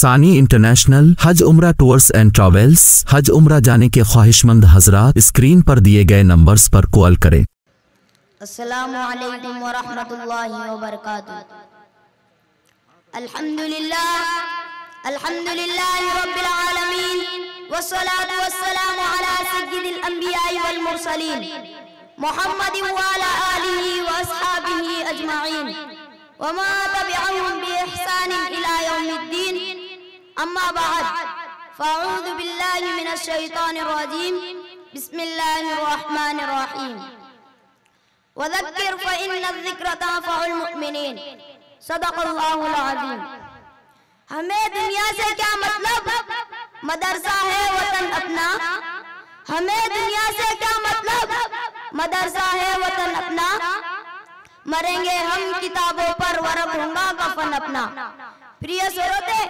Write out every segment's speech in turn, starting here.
सानी इंटरनेशनल हज उम्रा टूर्स एंड ट्रैवल्स। हज उम्रा जाने के ख्वाहिशमंद हजरात स्क्रीन पर दिए गए नंबर्स पर कॉल करें। अस्सलामु अलैकुम व रहमतुल्लाहि व बरकातुहू। अल्हम्दुलिल्लाहि रब्बिल आलमीन वस्सलातु वस्सलामु अला सय्यिदिल अंबिया'i वल मुरसलीन मुहम्मदिन व अला आलिहि व अस्हाबिहि अजमाइन व मा तबिअहुम बि इहसानिन इला यौमिद्दीन। अम्मा बाद फ़अऊज़ु बिल्लाहि मिनश शैतानिर रजीम। बिस्मिल्लाहिर रहमानिर रहीम। वज़क्किर फ़इन्न ज़िक्र तंफ़उल मुमिनीन। सदक़ल्लाहुल अज़ीम। हमें दुनिया से क्या मतलब, मदरसा है वतन अपना। हमें दुनिया से क्या मतलब, मदरसा है वतन अपना। मरेंगे हम किताबों पर, वरब होगा कफन अपना। प्रिय श्रोते,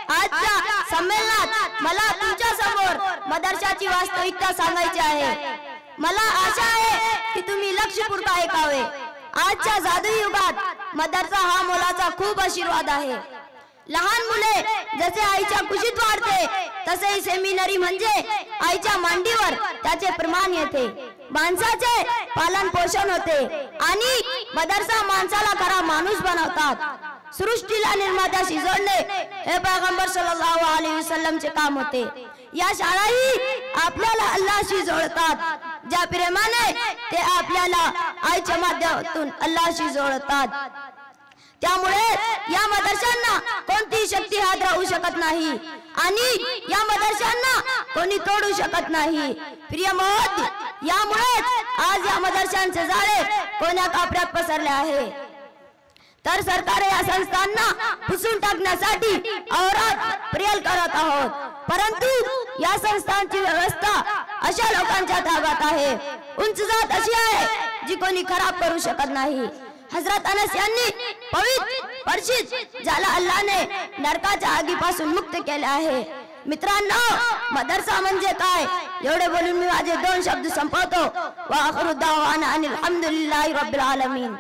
आजच्या संमेलनात मला तुमच्या समोर मदरशाची वास्तविकता सांगायची आहे। मला आशा आहे की तुम्ही लक्षपूर्वक ऐकावे। आजच्या जादुई युगात मदरसा हा मोलाचा खूप आशीर्वाद आहे। लहान मुले जसे आईच्या कुशीत वाढते, तसे सेमिनरी म्हणजे आईच्या मांडीवर त्याचे प्रमाण येते। माणसाचे पालन पोषण होते आणि मदरसा माणसाला खरा माणूस बनवतात। सृष्टीला निर्मात्याशी जोडणे हे पैगंबर सल्लल्लाहु अलैहि वसल्लमचे काम होते। या शाळाही आपल्याला अल्लाहशी जोडतात, ज्या प्रेमाने ते आपल्याला आईच्या माध्यमातून अल्लाहशी जोडतात। त्यामुळे या मदरशांना कोणतीही शक्ती हात राहू शकत नाही आणि या मदरशांना कोणी तोडू शकत नाही। प्रिय मोहत, यामुळे आज या मदरशांचे जाळे कोण्या कापड्यात पसरले आहे। तर सरकार या संस्थांना पुसून टाकण्यासाठी औरात प्रयत्न करत आहोत, परंतु या संस्थांची व्यवस्था अशा लोकांच्या ताब्यात आहे, उंच जात अशी आहे जी कोणी खराब करू शकत नाही। हजरत अनस यांनी परिचित ज्याला अल्लाहने नरकाच्या आगीपासून मुक्त केले आहे। मित्रांनो, मदरसा म्हणजे काय एवढे बोलून मी माझे 2 शब्द संपवतो। व आखिरु दावाना अनिल हम्दुलिल्लाहि रब्बिल आलमीन।